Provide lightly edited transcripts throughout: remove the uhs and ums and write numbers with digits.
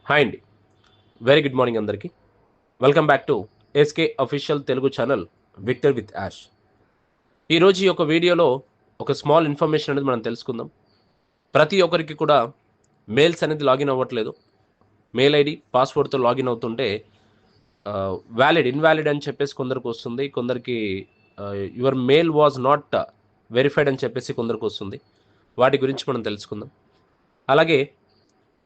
Hi అండి. Very good morning అందరికీ. Welcome back to SK official Telugu channel victor with Yash. ఈరోజు ఈ యొక్క వీడియోలో ఒక స్మాల్ ఇన్ఫర్మేషన్ అనేది మనం తెలుసుకుందాం. ప్రతి ఒక్కరికి కూడా మెయిల్స్ అనేది లాగిన్ అవ్వట్లేదు. మెయిల్ ఐడి పాస్వర్డ్తో లాగిన్ అవుతుంటే ఇన్వాలిడ్ అని చెప్పేసి కొందరికి వస్తుంది. కొందరికి your mail was not verified అని చెప్పేసి కొందరికి వస్తుంది. వాటి గురించి మనం తెలుసుకుందాం. అలాగే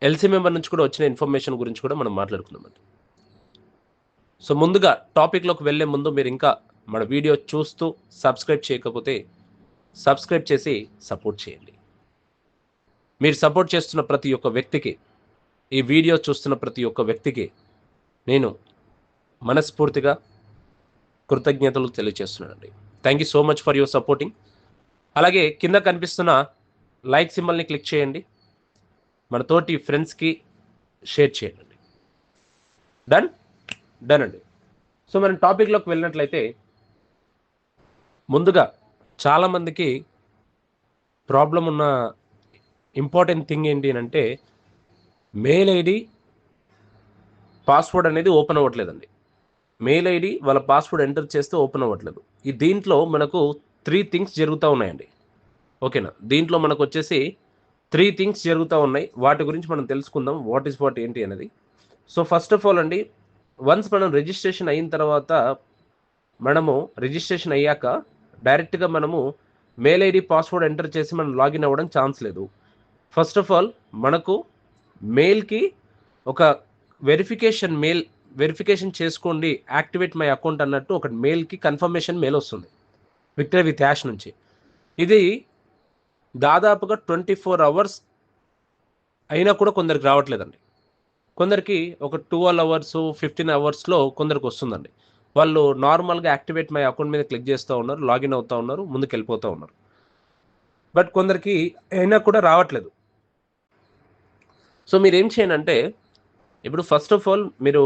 ఎల్సీ మెంబర్ నుంచి కూడా వచ్చిన ఇన్ఫర్మేషన్ గురించి కూడా మనం మాట్లాడుకుందాం. సో ముందుగా టాపిక్లోకి వెళ్ళే ముందు మీరు ఇంకా మన వీడియో చూస్తూ సబ్స్క్రైబ్ చేయకపోతే సబ్స్క్రైబ్ చేసి సపోర్ట్ చేయండి. మీరు సపోర్ట్ చేస్తున్న ప్రతి ఒక్క వ్యక్తికి, ఈ వీడియో చూస్తున్న ప్రతి ఒక్క వ్యక్తికి నేను మనస్ఫూర్తిగా కృతజ్ఞతలు తెలియజేస్తున్నానండి. Thank you so much for your supporting. అలాగే కింద కనిపిస్తున్న లైక్ సింబల్ని క్లిక్ చేయండి. మన తోటి ఫ్రెండ్స్కి షేర్ చేయండి. డన్ అండి. సో మనం టాపిక్లోకి వెళ్ళినట్లయితే ముందుగా చాలామందికి ప్రాబ్లం ఉన్న ఇంపార్టెంట్ థింగ్ ఏంటి అంటే మెయిల్ ఐడి పాస్వర్డ్ అనేది ఓపెన్ అవ్వట్లేదండి. మెయిల్ ఐడి వాళ్ళ పాస్వర్డ్ ఎంటర్ చేస్తే ఓపెన్ అవ్వట్లేదు. ఈ దీంట్లో మనకు 3 థింగ్స్ జరుగుతూ ఉన్నాయండి. ఓకేనా? దీంట్లో మనకు వచ్చేసి 3 థింగ్స్ జరుగుతూ ఉన్నాయి. వాటి గురించి మనం తెలుసుకుందాం. వాట్ ఏంటి అనేది. సో ఫస్ట్ ఆఫ్ ఆల్ అండి, వన్స్ మనం రిజిస్ట్రేషన్ అయిన తర్వాత మనము రిజిస్ట్రేషన్ అయ్యాక డైరెక్ట్గా మనము మెయిల్ ఐడి పాస్వర్డ్ ఎంటర్ చేసి మనం లాగిన్ అవ్వడం ఛాన్స్ లేదు. ఫస్ట్ ఆఫ్ ఆల్ మనకు మెయిల్కి ఒక వెరిఫికేషన్ చేసుకోండి, యాక్టివేట్ మై అకౌంట్ అన్నట్టు ఒక మెయిల్కి కన్ఫర్మేషన్ మెయిల్ వస్తుంది విక్టర్ విత్ యాష్ నుంచి. ఇది దాదాపుగా 24 అవర్స్ అయినా కూడా కొందరికి రావట్లేదండి. కొందరికి ఒక 12 అవర్స్ 15 అవర్స్లో కొందరికి వస్తుందండి. వాళ్ళు నార్మల్గా యాక్టివేట్ మై అకౌంట్ మీద క్లిక్ చేస్తూ ఉన్నారు, లాగిన్ అవుతూ ఉన్నారు, ముందుకు వెళ్ళిపోతూ ఉన్నారు. బట్ కొందరికి అయినా కూడా రావట్లేదు. సో మీరు ఏం చేయండి అంటే, ఇప్పుడు ఫస్ట్ ఆఫ్ ఆల్ మీరు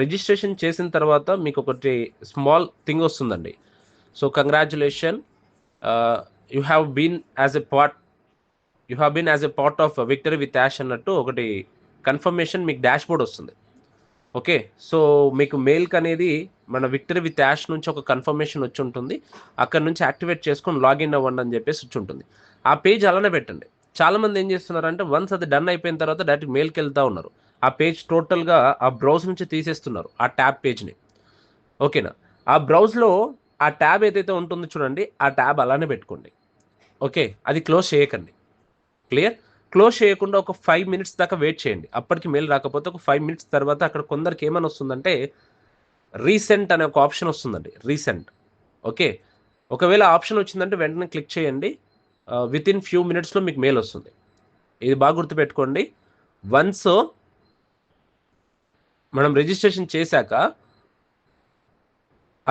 రిజిస్ట్రేషన్ చేసిన తర్వాత మీకు ఒకటి స్మాల్ థింగ్ వస్తుందండి. So congratulation, you have been as a part of victory with Yash అన్నట్టు ఒకటి కన్ఫర్మేషన్ మీకు డాష్ బోర్డ్ వస్తుంది. ఓకే, సో మీకు మెయిల్కి అనేది మన విక్టరీ విత్ యాష్ నుంచి ఒక కన్ఫర్మేషన్ వచ్చి ఉంటుంది. అక్కడ నుంచి యాక్టివేట్ చేసుకొని లాగిన్ అవ్వండి అని చెప్పేసి వచ్చి ఉంటుంది. ఆ పేజ్ అలానే పెట్టండి. చాలామంది ఏం చేస్తున్నారంటే వన్స్ అది డన్ అయిపోయిన తర్వాత డైరెక్ట్ మెయిల్కి వెళ్తూ ఉన్నారు. ఆ పేజ్ టోటల్గా ఆ బ్రౌజ్ నుంచి తీసేస్తున్నారు, ఆ ట్యాబ్ పేజ్ని. ఓకేనా? ఆ బ్రౌజ్లో ఆ ట్యాబ్ ఏదైతే ఉంటుందో చూడండి, ఆ ట్యాబ్ అలానే పెట్టుకోండి. ఓకే, అది క్లోజ్ చేయకండి. క్లియర్? క్లోజ్ చేయకుండా ఒక 5 మినిట్స్ దాకా వెయిట్ చేయండి. అప్పటికి మెయిల్ రాకపోతే ఒక 5 మినిట్స్ తర్వాత అక్కడ కొందరికి ఏమని వస్తుందంటే రీసెంట్ అనే ఒక ఆప్షన్ వస్తుందండి. రీసెంట్. ఓకే, ఒకవేళ ఆప్షన్ వచ్చిందంటే వెంటనే క్లిక్ చేయండి. విత్ ఇన్ ఫ్యూ మినిట్స్లో మీకు మెయిల్ వస్తుంది. ఇది బాగా గుర్తుపెట్టుకోండి. వన్స్ మనం రిజిస్ట్రేషన్ చేశాక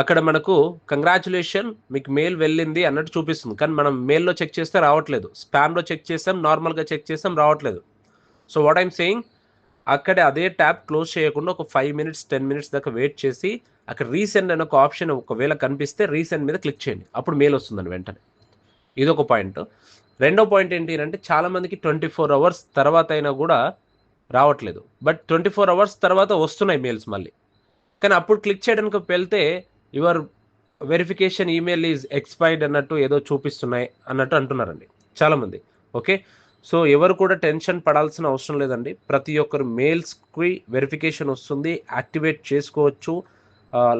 అక్కడ మనకు కంగ్రాచులేషన్ మీకు మెయిల్ వెళ్ళింది అన్నట్టు చూపిస్తుంది. కానీ మనం మెయిల్లో చెక్ చేస్తే రావట్లేదు. స్పామ్లో చెక్ చేస్తాం, నార్మల్గా చెక్ చేస్తాం, రావట్లేదు. సో వాట్ ఐమ్ సేయింగ్, అక్కడే అదే ట్యాబ్ క్లోజ్ చేయకుండా ఒక 5 మినిట్స్ 10 మినిట్స్ దాకా వెయిట్ చేసి అక్కడ రీసెండ్ అనే ఒక ఆప్షన్ ఒకవేళ కనిపిస్తే రీసెండ్ మీద క్లిక్ చేయండి. అప్పుడు మెయిల్ వస్తుందండి వెంటనే. ఇది ఒక పాయింట్. రెండో పాయింట్ ఏంటి అంటే చాలామందికి 24 అవర్స్ తర్వాత అయినా కూడా రావట్లేదు. బట్ 24 అవర్స్ తర్వాత వస్తున్నాయి మెయిల్స్ మళ్ళీ. కానీ అప్పుడు క్లిక్ చేయడానికి వెళ్తే your verification email is expired అన్నట్టు ఏదో చూపిస్తున్నాయి అన్నట్టు అంటున్నారండి చాలామంది. ఓకే, సో ఎవరు కూడా టెన్షన్ పడాల్సిన అవసరం లేదండి. ప్రతి ఒక్కరు మెయిల్స్కి వెరిఫికేషన్ వస్తుంది, యాక్టివేట్ చేసుకోవచ్చు,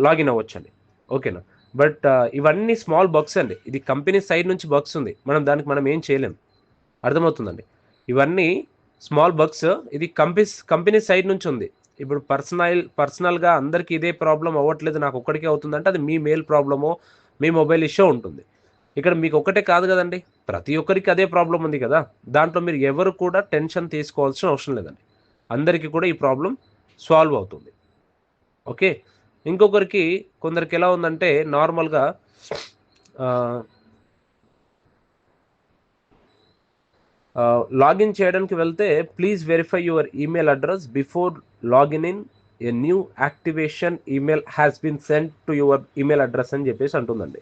లాగిన్ అవ్వచ్చు అండి. ఓకేనా? బట్ ఇవన్నీ స్మాల్ బగ్స్ అండి. ఇది కంపెనీ సైడ్ నుంచి బగ్స్ ఉంది, మనం ఏం చేయలేం. అర్థమవుతుందండి? ఇవన్నీ స్మాల్ బగ్స్. ఇది కంపెనీ సైడ్ నుంచి ఉంది. ఇప్పుడు పర్సనల్గా అందరికీ ఇదే ప్రాబ్లం అవ్వట్లేదు, నాకు ఒక్కడికే అవుతుందంటే అది మీ మెయిల్ ప్రాబ్లమో మీ మొబైల్ ఇష్యూ ఉంటుంది. ఇక్కడ మీకు ఒక్కటే కాదు కదండి, ప్రతి ఒక్కరికి అదే ప్రాబ్లం ఉంది కదా. దాంట్లో మీరు ఎవరు కూడా టెన్షన్ తీసుకోవాల్సిన అవసరం లేదండి. అందరికీ కూడా ఈ ప్రాబ్లం సాల్వ్ అవుతుంది. ఓకే, ఇంకొకరికి కొందరికి ఎలా ఉందంటే నార్మల్గా లాగిన్ చేయడానికి వెళ్తే please verify your email address before login in, a new activation email has been send to your email address అని చెప్పేసి అంటుందండి.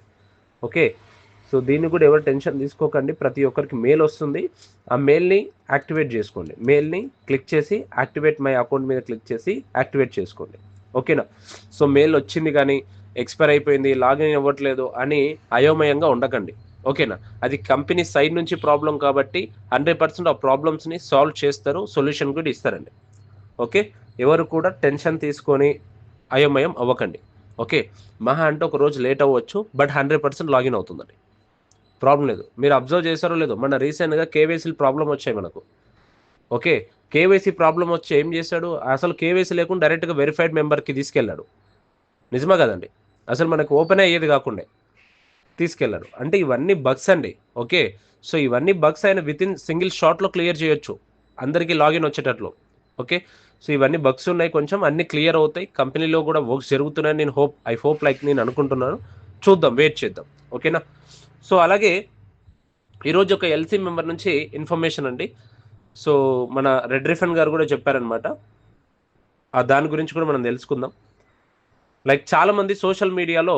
ఓకే, సో దీన్ని కూడా ఎవరు టెన్షన్ తీసుకోకండి. ప్రతి ఒక్కరికి మెయిల్ వస్తుంది. ఆ మెయిల్ని యాక్టివేట్ చేసుకోండి. మెయిల్ని క్లిక్ చేసి యాక్టివేట్ మై అకౌంట్ మీద క్లిక్ చేసి యాక్టివేట్ చేసుకోండి. ఓకేనా? సో మెయిల్ వచ్చింది కానీ ఎక్స్పైర్ అయిపోయింది, లాగిన్ అవ్వట్లేదు అని అయోమయంగా ఉండకండి. ఓకేనా? అది కంపెనీ సైడ్ నుంచి ప్రాబ్లం కాబట్టి 100% ఆ ప్రాబ్లమ్స్ని సాల్వ్ చేస్తారు, సొల్యూషన్ కూడా ఇస్తారండి. ఓకే, ఎవరు కూడా టెన్షన్ తీసుకొని అయోమయం అవ్వకండి. ఓకే, మహా అంటే ఒక రోజు లేట్ అవ్వచ్చు, బట్ 100% లాగిన్ అవుతుందండి, ప్రాబ్లం లేదు. మీరు అబ్జర్వ్ చేశారో లేదో, మన రీసెంట్గా కేవైసీ ప్రాబ్లం వచ్చాయి మనకు. ఓకే, కేవైసీ ప్రాబ్లం వచ్చి ఏం చేశాడు, అసలు కేవైసీ లేకుండా డైరెక్ట్గా వెరిఫైడ్ మెంబర్కి తీసుకెళ్ళాడు. నిజమా కదండి? అసలు మనకు ఓపెన్ అయ్యేది కాకుండా తీసుకెళ్ళాడు. అంటే ఇవన్నీ బగ్స్ అండి. ఓకే, సో ఇవన్నీ బగ్స్ ఆయన వితిన్ సింగిల్ షాట్లో క్లియర్ చేయొచ్చు, అందరికీ లాగిన్ వచ్చేటట్లు. ఓకే, సో ఇవన్నీ బగ్స్ ఉన్నాయి, కొంచెం అన్ని క్లియర్ అవుతాయి. కంపెనీలో కూడా వర్క్స్ జరుగుతున్నాయని నేను ఐ హోప్ లైక్ నేను అనుకుంటున్నాను. చూద్దాం, వెయిట్ చేద్దాం. ఓకేనా? సో అలాగే ఈరోజు ఒక ఎల్సీ మెంబర్ నుంచి ఇన్ఫర్మేషన్ అండి. సో మన రెడ్ రిఫన్ గారు కూడా చెప్పారనమాట, దాని గురించి కూడా మనం తెలుసుకుందాం. లైక్ చాలామంది సోషల్ మీడియాలో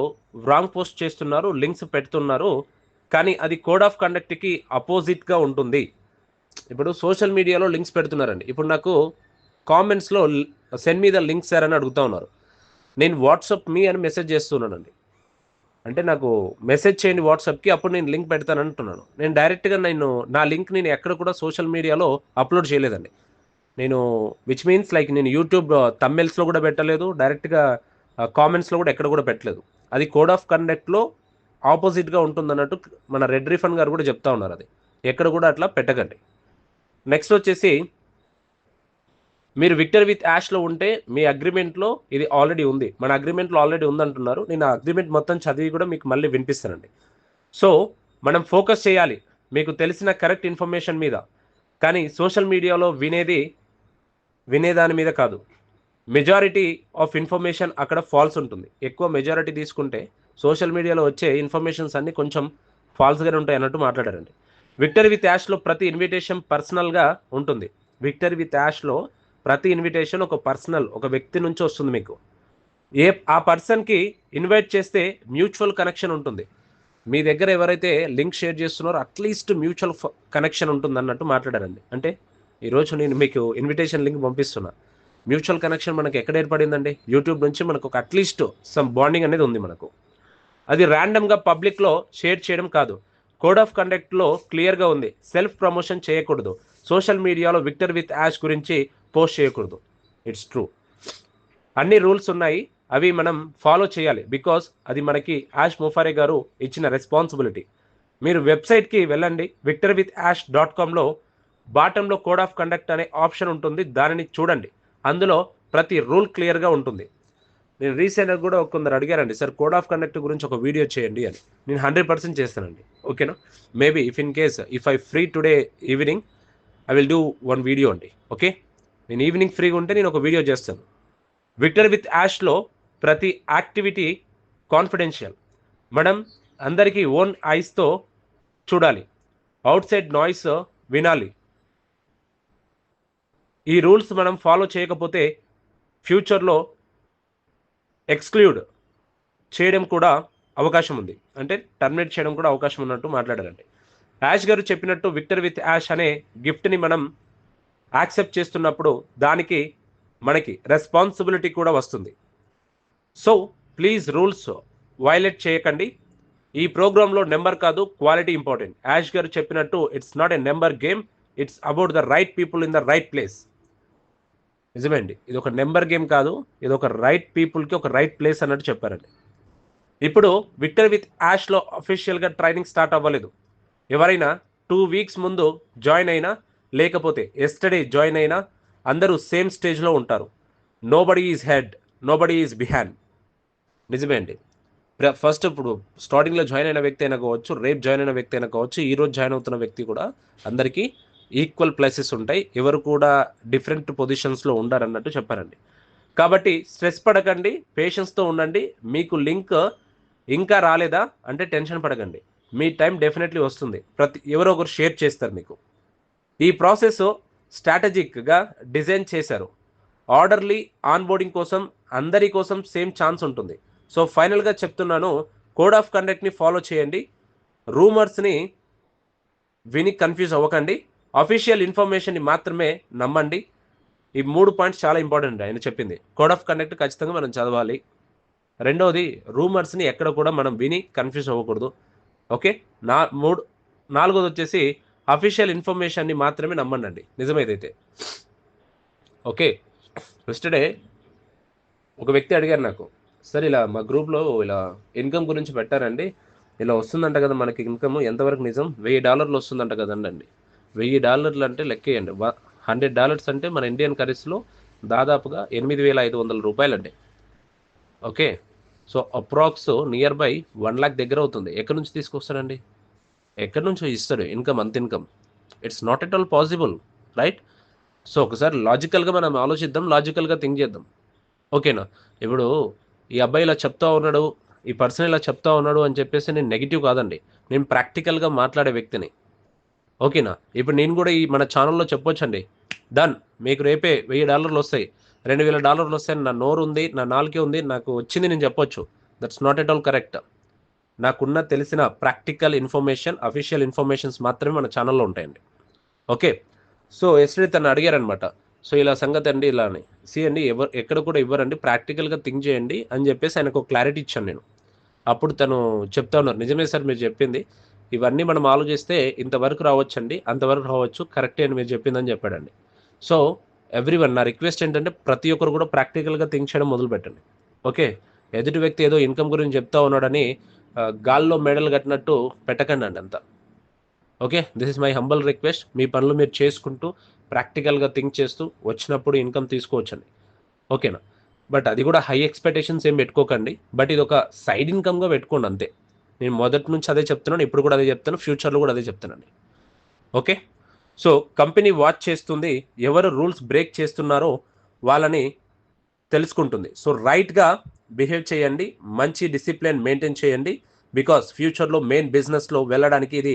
రాంగ్ పోస్ట్ చేస్తున్నారు, లింక్స్ పెడుతున్నారు, కానీ అది కోడ్ ఆఫ్ కండక్ట్కి అపోజిట్గా ఉంటుంది. ఇప్పుడు సోషల్ మీడియాలో లింక్స్ పెడుతున్నారండి. ఇప్పుడు నాకు కామెంట్స్లో send me the link sir అని అడుగుతూ ఉన్నారు. నేను వాట్సాప్ మీ అని మెసేజ్ చేస్తున్నానండి. అంటే నాకు మెసేజ్ చేయండి వాట్సాప్కి, అప్పుడు నేను లింక్ పెడతాను అంటున్నాను. నేను డైరెక్ట్గా నా లింక్ నేను ఎక్కడ కూడా సోషల్ మీడియాలో అప్లోడ్ చేయలేదండి. నేను విచ్ మీన్స్ లైక్ నేను యూట్యూబ్ థంబ్నెయిల్స్లో కూడా పెట్టలేదు, డైరెక్ట్గా కామెంట్స్లో కూడా ఎక్కడ కూడా పెట్టలేదు. అది కోడ్ ఆఫ్ కండక్ట్లో ఆపోజిట్గా ఉంటుందన్నట్టు మన రెడ్ రిఫన్ గారు కూడా చెప్తా ఉన్నారు. అది ఎక్కడ కూడా అట్లా పెట్టకండి. నెక్స్ట్ వచ్చేసి, మీరు విక్టర్ విత్ యాష్లో ఉంటే మీ అగ్రిమెంట్లో ఇది ఆల్రెడీ ఉంది, మన అగ్రిమెంట్లో ఆల్రెడీ ఉందంటున్నారు. నేను ఆ అగ్రిమెంట్ మొత్తం చదివి కూడా మీకు మళ్ళీ వినిపిస్తానండి. సో మనం ఫోకస్ చేయాలి మీకు తెలిసిన కరెక్ట్ ఇన్ఫర్మేషన్ మీద, కానీ సోషల్ మీడియాలో వినేదాని మీద కాదు. మెజారిటీ ఆఫ్ ఇన్ఫర్మేషన్ అక్కడ ఫాల్స్ ఉంటుంది. ఎక్కువ మెజారిటీ తీసుకుంటే సోషల్ మీడియాలో వచ్చే ఇన్ఫర్మేషన్స్ అన్నీ కొంచెం ఫాల్స్గానే ఉంటాయి అన్నట్టు మాట్లాడారండి. విక్టర్ విత్ యాష్లో ప్రతి ఇన్విటేషన్ పర్సనల్గా ఉంటుంది. విక్టర్ విత్ యాష్లో ప్రతి ఇన్విటేషన్ ఒక పర్సనల్, ఒక వ్యక్తి నుంచి వస్తుంది మీకు. ఆ పర్సన్కి ఇన్వైట్ చేస్తే మ్యూచువల్ కనెక్షన్ ఉంటుంది. మీ దగ్గర ఎవరైతే లింక్ షేర్ చేస్తున్నారో అట్లీస్ట్ మ్యూచువల్ కనెక్షన్ ఉంటుంది అన్నట్టు మాట్లాడారండి. అంటే ఈరోజు నేను మీకు ఇన్విటేషన్ లింక్ పంపిస్తున్నా, మ్యూచువల్ కనెక్షన్ మనకు ఎక్కడ ఏర్పడిందండి? యూట్యూబ్ నుంచి మనకు ఒక అట్లీస్ట్ సమ్ బాండింగ్ అనేది ఉంది మనకు. అది ర్యాండమ్గా పబ్లిక్లో షేర్ చేయడం కాదు. కోడ్ ఆఫ్ కండక్ట్లో క్లియర్గా ఉంది, సెల్ఫ్ ప్రమోషన్ చేయకూడదు, సోషల్ మీడియాలో విక్టర్ విత్ యాష్ గురించి పోస్ట్ చేయకూడదు. ఇట్స్ ట్రూ, అన్ని రూల్స్ ఉన్నాయి, అవి మనం ఫాలో చేయాలి. బికాస్ అది మనకి యాష్ ముఫారే గారు ఇచ్చిన రెస్పాన్సిబిలిటీ. మీరు వెబ్సైట్కి వెళ్ళండి, victorwithyash.comలో బాటంలో కోడ్ ఆఫ్ కండక్ట్ అనే ఆప్షన్ ఉంటుంది, దానిని చూడండి. అందులో ప్రతి రూల్ క్లియర్గా ఉంటుంది. నేను రీసెంట్గా కూడా కొందరు అడిగారండి, సార్ కోడ్ ఆఫ్ కండక్ట్ గురించి ఒక వీడియో చేయండి అని. నేను 100% చేస్తానండి. ఓకేనా? Maybe if I free today evening I will do one video అండి. ఓకే, నేను ఈవినింగ్ ఫ్రీగా ఉంటే నేను ఒక వీడియో చేస్తాను. విక్టర్ విత్ యాష్లో ప్రతి యాక్టివిటీ కాన్ఫిడెన్షియల్, మనం అందరికీ ఓన్ ఐస్తో చూడాలి, అవుట్ సైడ్ నాయిస్ వినాలి. ఈ రూల్స్ మనం ఫాలో చేయకపోతే ఫ్యూచర్లో ఎక్స్క్లూడ్ చేయడం కూడా అవకాశం ఉంది, అంటే టర్మినేట్ చేయడం కూడా అవకాశం ఉన్నట్టు మాట్లాడారండి. యాష్ గారు చెప్పినట్టు విక్టర్ విత్ యాష్ అనే గిఫ్ట్ని మనం యాక్సెప్ట్ చేస్తున్నప్పుడు దానికి మనకి రెస్పాన్సిబిలిటీ కూడా వస్తుంది. సో ప్లీజ్ రూల్స్ వైలేట్ చేయకండి. ఈ ప్రోగ్రాంలో నెంబర్ కాదు, క్వాలిటీ ఇంపార్టెంట్. యాష్ గారు చెప్పినట్టు it's not a number game, it's about the right people in the right place. నిజమే అండి, ఇది ఒక నెంబర్ గేమ్ కాదు, ఇది ఒక రైట్ పీపుల్కి ఒక రైట్ ప్లేస్ అన్నట్టు చెప్పారండి. ఇప్పుడు విక్టర్ విత్ యాష్లో అఫీషియల్గా ట్రైనింగ్ స్టార్ట్ అవ్వలేదు. ఎవరైనా 2 వీక్స్ ముందు జాయిన్ అయినా, లేకపోతే ఎస్టర్డే జాయిన్ అయినా, అందరూ సేమ్ స్టేజ్లో ఉంటారు. Nobody is head, nobody is behind. నిజమే అండి. ఫస్ట్ ఇప్పుడు స్టార్టింగ్లో జాయిన్ అయిన వ్యక్తి అయినా కావచ్చు, రేపు జాయిన్ అయిన వ్యక్తి అయినా కావచ్చు, ఈరోజు జాయిన్ అవుతున్న వ్యక్తి కూడా అందరికీ ఈక్వల్ ప్లేసెస్ ఉంటాయి. ఎవరు కూడా డిఫరెంట్ పొజిషన్స్లో ఉండారన్నట్టు చెప్పారండి. కాబట్టి స్ట్రెస్ పడకండి, పేషెన్స్తో ఉండండి. మీకు లింక్ ఇంకా రాలేదా అంటే టెన్షన్ పడకండి, మీ టైం డెఫినెట్లీ వస్తుంది. ఎవరో ఒకరు షేర్ చేస్తారు మీకు. ఈ ప్రాసెస్ స్ట్రాటజిక్గా డిజైన్ చేశారు. ఆర్డర్లీ ఆన్బోర్డింగ్ కోసం, అందరి కోసం సేమ్ ఛాన్స్ ఉంటుంది. సో ఫైనల్గా చెప్తున్నాను, కోడ్ ఆఫ్ కండక్ట్ని ఫాలో చేయండి. రూమర్స్ని విని కన్ఫ్యూజ్ అవ్వకండి, అఫీషియల్ ఇన్ఫర్మేషన్ని మాత్రమే నమ్మండి. ఈ 3 పాయింట్స్ చాలా ఇంపార్టెంట్ ఆయన చెప్పింది. కోడ్ ఆఫ్ కండక్ట్ ఖచ్చితంగా మనం చదవాలి. రెండవది, రూమర్స్ని ఎక్కడ కూడా మనం విని కన్ఫ్యూజ్ అవ్వకూడదు. ఓకే, నాలుగోది వచ్చేసి అఫీషియల్ ఇన్ఫర్మేషన్ని మాత్రమే నమ్మండి నిజమైతే. ఓకే, ఎస్టర్డే ఒక వ్యక్తి అడిగారు నాకు, సార్ ఇలా మా గ్రూప్లో ఇలా ఇన్కమ్ గురించి పెట్టారండి, ఇలా వస్తుందంట కదా మనకి ఇన్కమ్, ఎంతవరకు నిజం? $1000 వస్తుందంట కదండి. $1000 అంటే లెక్కేయండి, $100 అంటే మన ఇండియన్ కరెన్సీలో దాదాపుగా 8,500 రూపాయలండి. Okay, so approx near by 1 lakh దగ్గర అవుతుంది. ఎక్కడి నుంచి తీసుకొస్తాడండి? ఎక్కడి నుంచో ఇస్తాడు ఇన్కమ్, అంత income. It's not at all possible, right? So ఒకసారి లాజికల్గా మనం ఆలోచిద్దాం, లాజికల్గా థింక్ చేద్దాం. ఓకేనా? ఇప్పుడు ఈ అబ్బాయి ఇలా చెప్తా ఉన్నాడు, ఈ పర్సన్ ఇలా చెప్తా ఉన్నాడు అని చెప్పేసి నేను నెగిటివ్ కాదండి, నేను ప్రాక్టికల్గా మాట్లాడే వ్యక్తిని. ఓకేనా? ఇప్పుడు నేను కూడా ఈ మన ఛానల్లో చెప్పొచ్చండి, డన్, మీకు రేపే $1000 వస్తాయి, $2000 వస్తాయని నా నోరు ఉంది, నా నాలుకే ఉంది, నాకు వచ్చింది నేను చెప్పొచ్చు. That's not at all correct. నాకున్న తెలిసిన ప్రాక్టికల్ ఇన్ఫర్మేషన్, అఫీషియల్ ఇన్ఫర్మేషన్స్ మాత్రమే మన ఛానల్లో ఉంటాయండి. ఓకే, సో ఎస్టర్డే తను అడిగారనమాట, సో ఇలా సంగతి అండి, ఇలా అని. అండి ఎక్కడ కూడా ఇవ్వరండి, ప్రాక్టికల్గా థింక్ చేయండి అని చెప్పేసి ఆయనకు క్లారిటీ ఇచ్చాను నేను. అప్పుడు తను చెప్తా ఉన్నారు, నిజమే సార్ మీరు చెప్పింది, ఇవన్నీ మనం ఆలోచిస్తే ఇంతవరకు రావచ్చండి, అంతవరకు రావచ్చు, కరెక్టే అని మీరు చెప్పిందని చెప్పాడండి. సో ఎవ్రీవన్, నా రిక్వెస్ట్ ఏంటంటే ప్రతి ఒక్కరు కూడా ప్రాక్టికల్గా థింక్ చేయడం మొదలు పెట్టండి. ఓకే, ఎదుటి వ్యక్తి ఏదో ఇన్కమ్ గురించి చెప్తా ఉన్నాడని గాల్లో మెడలు కట్టినట్టు పెట్టకండి అండి అంతా. Okay, this is my humble request. మీ పనులు మీరు చేసుకుంటూ ప్రాక్టికల్గా థింక్ చేస్తూ వచ్చినప్పుడు ఇన్కమ్ తీసుకోవచ్చండి. ఓకేనా? బట్ అది కూడా హై ఎక్స్పెక్టేషన్స్ ఏం పెట్టుకోకండి, బట్ ఇది ఒక సైడ్ ఇన్కమ్గా పెట్టుకోండి అంతే. నేను మొదటి నుంచి అదే చెప్తున్నాను, ఇప్పుడు కూడా అదే చెప్తాను, ఫ్యూచర్లో కూడా అదే చెప్తానండి. ఓకే, సో కంపెనీ వాచ్ చేస్తుంది, ఎవరు రూల్స్ బ్రేక్ చేస్తున్నారో వాళ్ళని తెలుసుకుంటుంది. సో రైట్గా బిహేవ్ చేయండి, మంచి డిసిప్లిన్ మెయింటైన్ చేయండి, బికాస్ ఫ్యూచర్లో మెయిన్ బిజినెస్లో వెళ్ళడానికి ఇది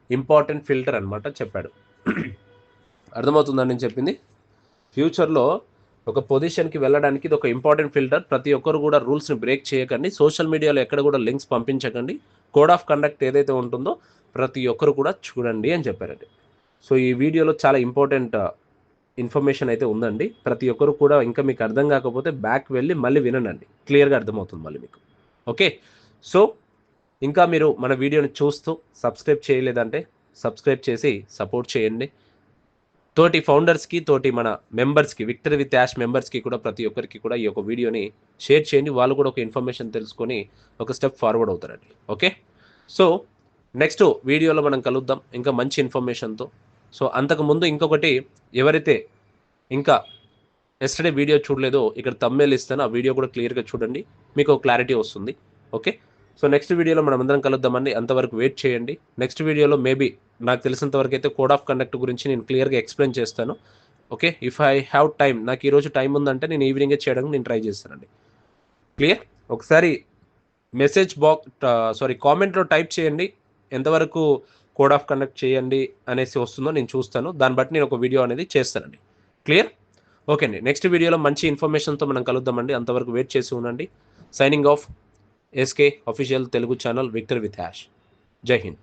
ఇంపార్టెంట్ ఫిల్టర్ అనమాట చెప్పాడు. అర్థమవుతుందని నేను చెప్పింది? ఫ్యూచర్లో ఒక పొజిషన్కి వెళ్ళడానికి ఇది ఒక ఇంపార్టెంట్ ఫిల్టర్. ప్రతి ఒక్కరు కూడా రూల్స్ని బ్రేక్ చేయకండి, సోషల్ మీడియాలో ఎక్కడ కూడా లింక్స్ పంపించకండి, కోడ్ ఆఫ్ కండక్ట్ ఏదైతే ఉంటుందో ప్రతి ఒక్కరు కూడా చూడండి అని చెప్పారండి. సో ఈ వీడియోలో చాలా ఇంపార్టెంట్ ఇన్ఫర్మేషన్ అయితే ఉందండి. ప్రతి ఒక్కరు కూడా, ఇంకా మీకు అర్థం కాకపోతే బ్యాక్ వెళ్ళి మళ్ళీ వినండి, క్లియర్గా అర్థమవుతుంది మళ్ళీ మీకు. ఓకే, సో ఇంకా మీరు మన వీడియోని చూస్తూ సబ్స్క్రైబ్ చేయలేదంటే సబ్స్క్రైబ్ చేసి సపోర్ట్ చేయండి. తోటి ఫౌండర్స్కి, తోటి మన మెంబర్స్కి, విక్టరీ విత్ యాష్ మెంబర్స్కి కూడా ప్రతి ఒక్కరికి కూడా ఈ యొక్క వీడియోని షేర్ చేయండి, వాళ్ళు కూడా ఒక ఇన్ఫర్మేషన్ తెలుసుకొని ఒక స్టెప్ ఫార్వర్డ్ అవుతారండి. ఓకే, సో నెక్స్ట్ వీడియోలో మనం కలుద్దాం ఇంకా మంచి ఇన్ఫర్మేషన్తో. సో అంతకుముందు ఇంకొకటి, ఎవరైతే ఇంకా ఎస్టర్డే వీడియో చూడలేదో ఇక్కడ థంబ్నెయిల్ ఇస్తాను, ఆ వీడియో కూడా క్లియర్గా చూడండి, మీకు క్లారిటీ వస్తుంది. ఓకే, సో నెక్స్ట్ వీడియోలో మనం అందరం కలుద్దామండి, అంతవరకు వెయిట్ చేయండి. నెక్స్ట్ వీడియోలో మేబీ నాకు తెలిసినంత వరకు అయితే కోడ్ ఆఫ్ కండక్ట్ గురించి నేను క్లియర్గా ఎక్స్ప్లెయిన్ చేస్తాను. Okay, if I have time, నాకు ఈరోజు టైం ఉందంటే నేను ఈవినింగే చేయడానికి నేను ట్రై చేస్తానండి. క్లియర్? ఒకసారి కామెంట్లో టైప్ చేయండి, ఎంతవరకు కోడ్ ఆఫ్ కండక్ట్ చేయండి అనేసి వస్తుందో నేను చూస్తాను, దాన్ని బట్టి నేను ఒక వీడియో అనేది చేస్తానండి. క్లియర్? ఓకే అండి, నెక్స్ట్ వీడియోలో మంచి ఇన్ఫర్మేషన్తో మనం కలుద్దామండి, అంతవరకు వెయిట్ చేసి ఉండండి. Signing off, SK official Telugu channel, victor with Yash. జై హింద్.